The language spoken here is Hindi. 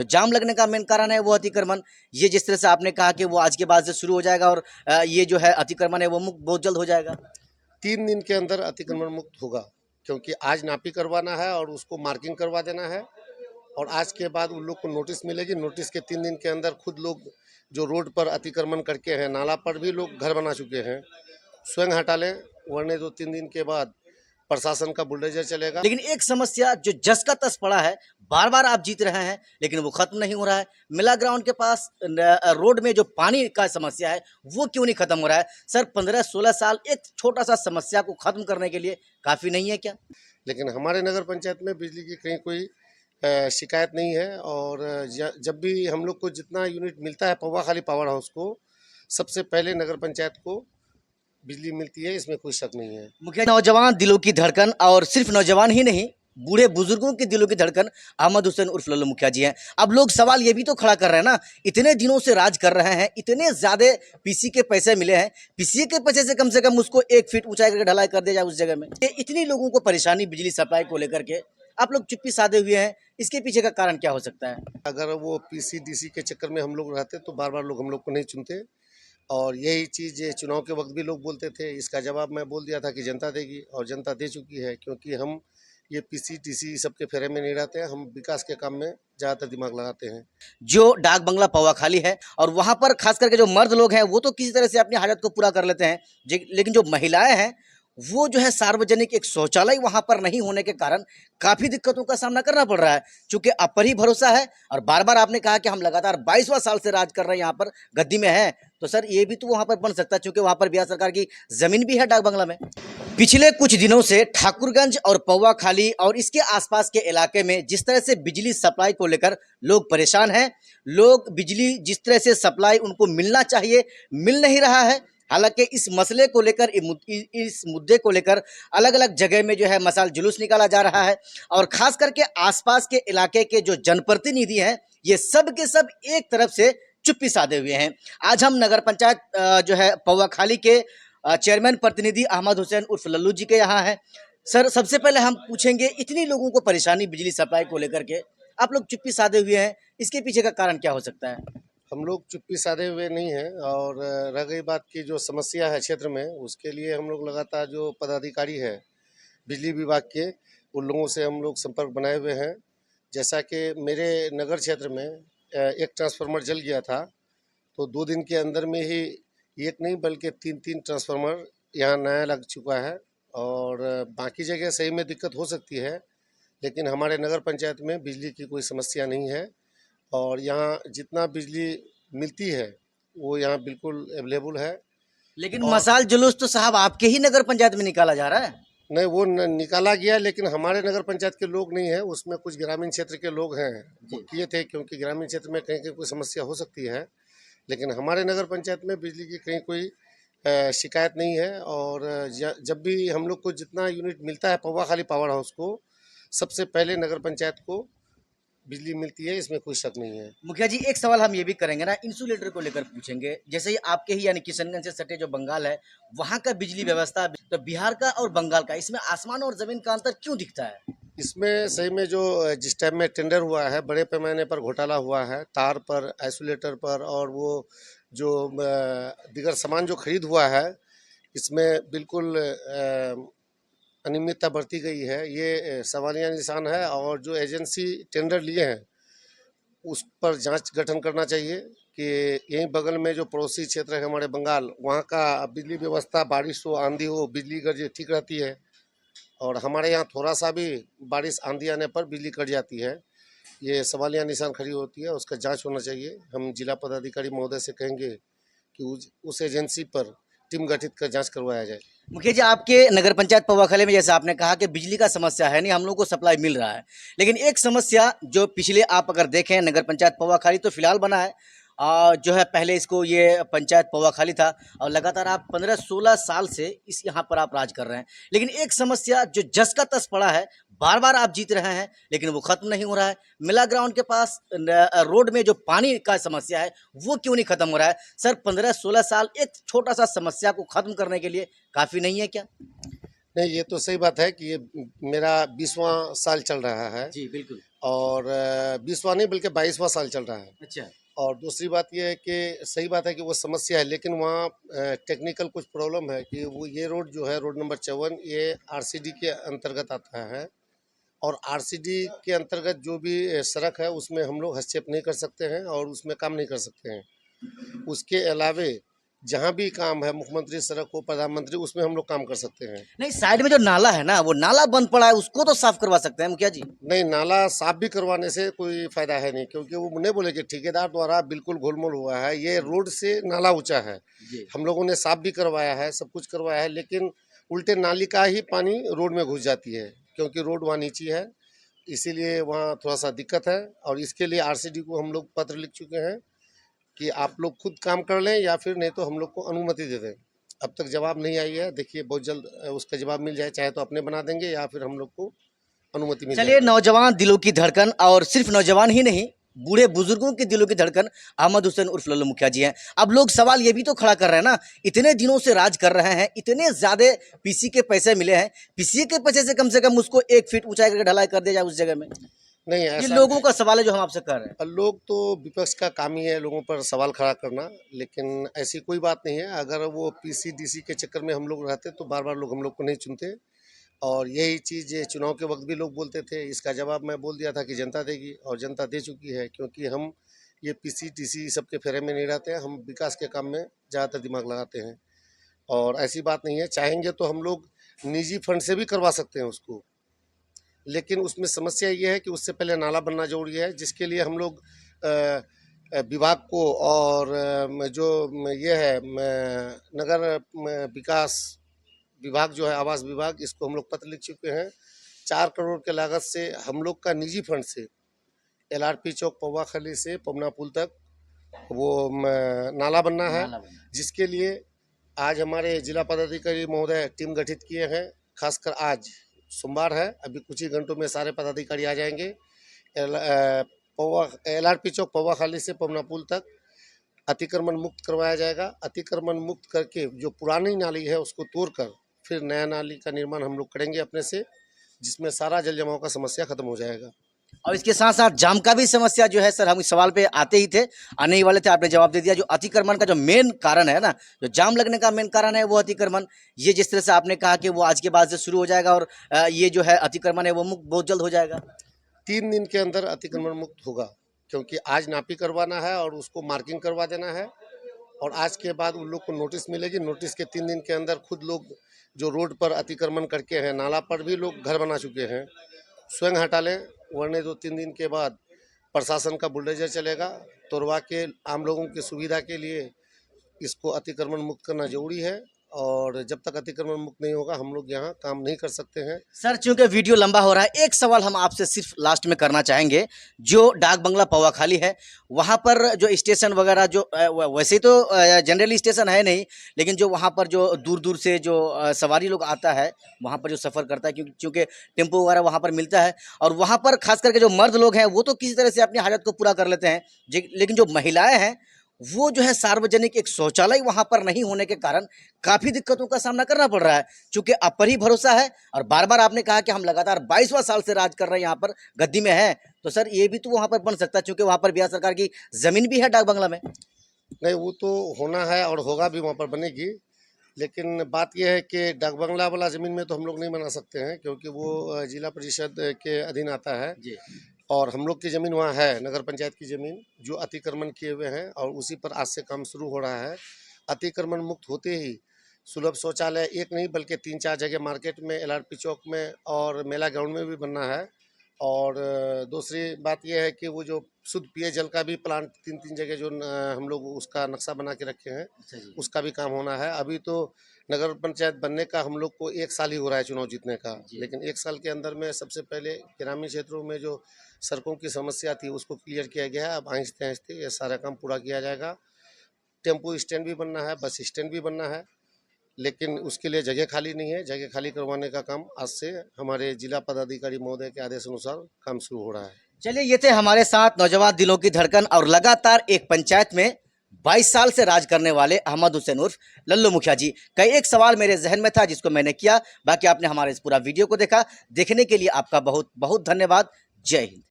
जाम लगने का मेन कारण है वो अतिक्रमण। ये जिस तरह से आपने कहा कि वो आज के बाद से शुरू हो जाएगा और ये जो है अतिक्रमण है वो मुक्त बहुत जल्द हो जाएगा। 3 दिन के अंदर अतिक्रमण मुक्त होगा, क्योंकि आज नापी करवाना है और उसको मार्किंग करवा देना है। और आज के बाद उन लोग को नोटिस मिलेगी। नोटिस के 3 दिन के अंदर खुद लोग जो रोड पर अतिक्रमण करके हैं, नाला पर भी लोग घर बना चुके हैं, स्वयं हटा लें, वरने तो 3 दिन के बाद प्रशासन का बुलडोजर चलेगा। लेकिन एक समस्या जो जस का तस पड़ा है, बार बार आप जीत रहे हैं लेकिन वो खत्म नहीं हो रहा है। मिला ग्राउंड के पास रोड में जो पानी का समस्या है वो क्यों नहीं खत्म हो रहा है? सर 15-16 साल एक छोटा सा समस्या को खत्म करने के लिए काफी नहीं है क्या? लेकिन हमारे नगर पंचायत में बिजली की कहीं कोई शिकायत नहीं है। और जब भी हम लोग को जितना यूनिट मिलता है पौवा खाली पावर हाउस को, सबसे पहले नगर पंचायत को बिजली मिलती है, इसमें कोई शक नहीं है। मुखिया, नौजवान दिलों की धड़कन, और सिर्फ नौजवान ही नहीं, बूढ़े बुजुर्गों के दिलों की धड़कन अहमद हुसैन उर्फ लल्लू मुखिया जी हैं। अब लोग सवाल ये भी तो खड़ा कर रहे हैं ना, इतने दिनों से राज कर रहे हैं, इतने ज्यादा पीसी के पैसे मिले हैं, पीसी के पैसे से कम उसको 1 फीट ऊंचाई करके ढलाई कर दिया जाए उस जगह में। ये इतनी लोगों को परेशानी बिजली सप्लाई को लेकर के आप लोग चुप्पी साधे हुए हैं, इसके पीछे का कारण क्या हो सकता है? अगर वो पीसीडीसी के चक्कर में हम लोग रहते तो बार बार लोग हम लोग को नहीं चुनते। और यही चीज़ चुनाव के वक्त भी लोग बोलते थे, इसका जवाब मैं बोल दिया था कि जनता देगी, और जनता दे चुकी है। क्योंकि हम ये पीसी सबके फेरे में नहीं रहते हैं, हम विकास के काम में ज़्यादातर दिमाग लगाते हैं। जो डाक बंगला पौवा खाली है और वहां पर खास करके जो मर्द लोग हैं वो तो किसी तरह से अपनी हाजत को पूरा कर लेते हैं, लेकिन जो महिलाएं हैं वो जो है सार्वजनिक एक शौचालय वहां पर नहीं होने के कारण काफी दिक्कतों का सामना करना पड़ रहा है। चूंकि आप पर ही भरोसा है और बार बार आपने कहा कि हम लगातार 22वां साल से राज कर रहे हैं, यहाँ पर गद्दी में है, तो सर ये भी तो वहां पर बन सकता है, चूंकि वहां पर बिहार सरकार की जमीन भी है डाक बंगला में। पिछले कुछ दिनों से ठाकुरगंज और पौवा खाली और इसके आसपास के इलाके में जिस तरह से बिजली सप्लाई को लेकर लोग परेशान हैं, लोग बिजली जिस तरह से सप्लाई उनको मिलना चाहिए मिल नहीं रहा है। हालांकि इस मसले को लेकर, इस मुद्दे को लेकर अलग अलग जगह में जो है मसाल जुलूस निकाला जा रहा है और खास करके आसपास के इलाके के जो जनप्रतिनिधि हैं ये सब के सब एक तरफ से चुप्पी साधे हुए हैं। आज हम नगर पंचायत जो है पौवा खाली के चेयरमैन प्रतिनिधि अहमद हुसैन उर्फ लल्लू जी के यहाँ है। सर सबसे पहले हम पूछेंगे, इतनी लोगों को परेशानी बिजली सप्लाई को लेकर के आप लोग चुप्पी साधे हुए हैं, इसके पीछे का कारण क्या हो सकता है? हम लोग चुप्पी साधे हुए नहीं हैं। और रह गई बात की जो समस्या है क्षेत्र में, उसके लिए हम लोग लगातार जो पदाधिकारी है बिजली विभाग के, उन लोगों से हम लोग संपर्क बनाए हुए हैं। जैसा कि मेरे नगर क्षेत्र में एक ट्रांसफार्मर जल गया था, तो 2 दिन के अंदर में ही एक नहीं बल्कि 3-3 ट्रांसफार्मर यहाँ नया लग चुका है। और बाकी जगह सही में दिक्कत हो सकती है, लेकिन हमारे नगर पंचायत में बिजली की कोई समस्या नहीं है। और यहाँ जितना बिजली मिलती है वो यहाँ बिल्कुल अवेलेबल है। लेकिन और मसाल जुलूस तो साहब आपके ही नगर पंचायत में निकाला जा रहा है। नहीं, वो निकाला गया, लेकिन हमारे नगर पंचायत के लोग नहीं है, उसमें कुछ ग्रामीण क्षेत्र के लोग हैं वो किए थे, क्योंकि ग्रामीण क्षेत्र में कहीं कहीं कोई समस्या हो सकती है। लेकिन हमारे नगर पंचायत में बिजली की कहीं कोई शिकायत नहीं है। और जब भी हम लोग को जितना यूनिट मिलता है पौवा खाली पावर हाउस को, सबसे पहले नगर पंचायत को बिजली मिलती है, इसमें कोई शक नहीं है। मुखिया जी एक सवाल हम ये भी करेंगे ना, इंसुलेटर को लेकर पूछेंगे। जैसे ही आपके ही यानी किशनगंज से सटे जो बंगाल है वहां का बिजली व्यवस्था, तो बिहार का और बंगाल का, इसमें आसमान और जमीन का अंतर क्यों दिखता है? इसमें सही में जो जिस टाइम में टेंडर हुआ है, बड़े पैमाने पर घोटाला हुआ है, तार पर, आइसोलेटर पर, और वो जो दीगर सामान जो खरीद हुआ है, इसमें बिल्कुल अनियमितता बरती गई है। ये सवालिया निशान है। और जो एजेंसी टेंडर लिए हैं उस पर जांच गठन करना चाहिए कि यहीं बगल में जो पड़ोसी क्षेत्र है हमारे बंगाल, वहाँ का बिजली व्यवस्था, बारिश हो आंधी हो बिजली गरजे ठीक रहती है, और हमारे यहाँ थोड़ा सा भी बारिश आंधी आने पर बिजली कट जाती है। ये सवालिया निशान खड़ी होती है, उसका जांच होना चाहिए। हम जिला पदाधिकारी महोदय से कहेंगे कि उस एजेंसी पर टीम गठित कर जांच करवाया जाए। मुखिया जी आपके नगर पंचायत पौवाखले में जैसे आपने कहा कि बिजली का समस्या है नहीं, हम लोग को सप्लाई मिल रहा है, लेकिन एक समस्या जो पिछले आप अगर देखें नगर पंचायत पौवाखाली तो फिलहाल बना है जो है, पहले इसको ये पंचायत पौवाखाली था और लगातार आप 15-16 साल से इस यहाँ पर आप राज कर रहे हैं, लेकिन एक समस्या जो जस का तस पड़ा है, बार बार आप जीत रहे हैं लेकिन वो खत्म नहीं हो रहा है। मिला ग्राउंड के पास रोड में जो पानी का समस्या है वो क्यों नहीं खत्म हो रहा है? सर 15-16 साल एक छोटा सा समस्या को खत्म करने के लिए काफी नहीं है क्या? नहीं, ये तो सही बात है कि ये मेरा 20वां साल चल रहा है। जी बिल्कुल। और 20वां नहीं बल्कि 22वां साल चल रहा है। अच्छा। और दूसरी बात ये है कि सही बात है कि वो समस्या है, लेकिन वहाँ टेक्निकल कुछ प्रॉब्लम है कि वो ये रोड जो है रोड नंबर 54 ये आरसीडी के अंतर्गत आता है। और आरसीडी के अंतर्गत जो भी सड़क है उसमें हम लोग हस्तक्षेप नहीं कर सकते हैं और उसमें काम नहीं कर सकते हैं। उसके अलावे जहाँ भी काम है मुख्यमंत्री सड़क हो, प्रधानमंत्री, उसमें हम लोग काम कर सकते हैं। नहीं, साइड में जो नाला है ना, वो नाला बंद पड़ा है, उसको तो साफ करवा सकते हैं मुखिया जी। नहीं, नाला साफ भी करवाने से कोई फायदा है नहीं, क्योंकि वो नहीं बोले कि ठेकेदार द्वारा बिल्कुल गोलमोल हुआ है। ये रोड से नाला ऊंचा है, जी। हम लोगों ने साफ भी करवाया है, सब कुछ करवाया है, लेकिन उल्टे नाली का ही पानी रोड में घुस जाती है, क्योंकि रोड वहाँ नीची है, इसीलिए वहाँ थोड़ा सा दिक्कत है। और इसके लिए आरसीडी को हम लोग पत्र लिख चुके हैं कि आप लोग खुद काम कर लें या फिर नहीं तो हम लोग को अनुमति दे दें। अब तक जवाब नहीं आई है, देखिए बहुत जल्द उसका जवाब मिल जाए, चाहे तो अपने बना देंगे या फिर हम लोग को अनुमति मिल चलिए, जाएगी। नौजवान दिलों की धड़कन, और सिर्फ नौजवान ही नहीं, बूढ़े बुजुर्गों के दिलों की धड़कन अहमद हुसैन उर्फ लल्लू मुखिया जी हैं। अब लोग सवाल ये भी तो खड़ा कर रहे हैं ना, इतने दिनों से राज कर रहे हैं, इतने ज्यादा पीसी के पैसे मिले हैं, पीसी के पैसे से कम उसको 1 फीट ऊंचाई करके ढलाई कर दिया जाए उस जगह में। नहीं, ये ऐसा लोगों का सवाल है जो हम आपसे कर रहे हैं। लोग तो विपक्ष का काम ही है लोगों पर सवाल खड़ा करना, लेकिन ऐसी कोई बात नहीं है। अगर वो पीसीडीसी के चक्कर में हम लोग रहते तो बार बार लोग हम लोग को नहीं चुनते। और यही चीज़ ये चुनाव के वक्त भी लोग बोलते थे, इसका जवाब मैं बोल दिया था कि जनता देगी, और जनता दे चुकी है, क्योंकि हम ये पीसीडीसी सबके फेरे में नहीं रहते हैं, हम विकास के काम में ज़्यादातर दिमाग लगाते हैं। और ऐसी बात नहीं है, चाहेंगे तो हम लोग निजी फंड से भी करवा सकते हैं उसको, लेकिन उसमें समस्या ये है कि उससे पहले नाला बनना ज़रूरी है, जिसके लिए हम लोग विभाग को और जो ये है नगर विकास विभाग जो है आवास विभाग, इसको हम लोग पत्र लिख चुके हैं। 4 करोड़ के लागत से हम लोग का निजी फंड से एलआरपी चौक पौवा खली से पवना पुल तक वो नाला बनना है, जिसके लिए आज हमारे जिला पदाधिकारी महोदय टीम गठित किए हैं। खासकर आज सोमवार है, अभी कुछ ही घंटों में सारे पदाधिकारी आ जाएंगे। एलआरपी चौक पौवा खाली से पवना पुल तक अतिक्रमण मुक्त करवाया जाएगा। अतिक्रमण मुक्त करके जो पुरानी नाली है उसको तोड़कर फिर नया नाली का निर्माण हम लोग करेंगे अपने से, जिसमें सारा जल जमाव का समस्या खत्म हो जाएगा। और इसके साथ साथ जाम का भी समस्या जो है सर, हम इस सवाल पे आते ही थे, आने ही वाले थे, आपने जवाब दे दिया। जो अतिक्रमण का जो मेन कारण है ना, जो जाम लगने का मेन कारण है वो अतिक्रमण, ये जिस तरह से आपने कहा कि वो आज के बाद से शुरू हो जाएगा और ये जो है अतिक्रमण है वो मुक्त बहुत जल्द हो जाएगा। 3 दिन के अंदर अतिक्रमण मुक्त होगा, क्योंकि आज नापी करवाना है और उसको मार्किंग करवा देना है, और आज के बाद उन लोग को नोटिस मिलेगी। नोटिस के 3 दिन के अंदर खुद लोग जो रोड पर अतिक्रमण करके हैं, नाला पर भी लोग घर बना चुके हैं, स्वयं हटा लें, वरना तो 3 दिन के बाद प्रशासन का बुलडोजर चलेगा, तोड़वा के आम लोगों की सुविधा के लिए इसको अतिक्रमण मुक्त करना जरूरी है। और जब तक अतिक्रमण मुक्त नहीं होगा हम लोग यहाँ काम नहीं कर सकते हैं। सर, चूंकि वीडियो लंबा हो रहा है, एक सवाल हम आपसे सिर्फ लास्ट में करना चाहेंगे। जो डाक बंगला पौवा खाली है, वहाँ पर जो स्टेशन वगैरह जो वैसे तो जनरली स्टेशन है नहीं, लेकिन जो वहाँ पर जो दूर दूर से जो सवारी लोग आता है, वहाँ पर जो सफ़र करता है, क्योंकि टेम्पो वगैरह वहाँ पर मिलता है, और वहाँ पर खास करके जो मर्द लोग हैं वो तो किसी तरह से अपनी हाजत को पूरा कर लेते हैं, लेकिन जो महिलाएं हैं वो जो है सार्वजनिक एक शौचालय वहां पर नहीं होने के कारण काफी दिक्कतों का सामना करना पड़ रहा है। चूंकि आप पर ही भरोसा है, और बार बार आपने कहा कि हम लगातार 22वां साल से राज कर रहे हैं, यहाँ पर गद्दी में है, तो सर ये भी तो वहां पर बन सकता है, क्योंकि वहां पर बिहार सरकार की जमीन भी है डाक बंगला में। नहीं, वो तो होना है और होगा भी, वहाँ पर बनेगी, लेकिन बात यह है कि डाक बंगला वाला ज़मीन में तो हम लोग नहीं बना सकते हैं, क्योंकि वो जिला परिषद के अधीन आता है जी। और हम लोग की ज़मीन वहाँ है, नगर पंचायत की ज़मीन जो अतिक्रमण किए हुए हैं, और उसी पर आज से काम शुरू हो रहा है। अतिक्रमण मुक्त होते ही सुलभ शौचालय एक नहीं बल्कि 3-4 जगह मार्केट में, एलआरपी चौक में और मेला ग्राउंड में भी बनना है। और दूसरी बात यह है कि वो जो शुद्ध पेयजल का भी प्लांट 3-3 जगह जो हम लोग उसका नक्शा बना के रखे हैं, उसका भी काम होना है। अभी तो नगर पंचायत बनने का हम लोग को 1 साल ही हो रहा है चुनाव जीतने का, लेकिन 1 साल के अंदर में सबसे पहले ग्रामीण क्षेत्रों में जो सड़कों की समस्या थी उसको क्लियर किया गया है। अब आहिस्ते आहिस्ते ये सारा काम पूरा किया जाएगा। टेम्पो स्टैंड भी बनना है, बस स्टैंड भी बनना है, लेकिन उसके लिए जगह खाली नहीं है। जगह खाली करवाने का काम आज से हमारे जिला पदाधिकारी महोदय के आदेश अनुसार काम शुरू हो रहा है। चलिए, ये थे हमारे साथ नौजवान दिलों की धड़कन और लगातार एक पंचायत में 22 साल से राज करने वाले अहमद हुसैन उर्फ लल्लू मुखिया जी। कई एक सवाल मेरे जहन में था जिसको मैंने किया, बाकी आपने हमारे इस पूरा वीडियो को देखा। देखने के लिए आपका बहुत बहुत धन्यवाद। जय हिंद।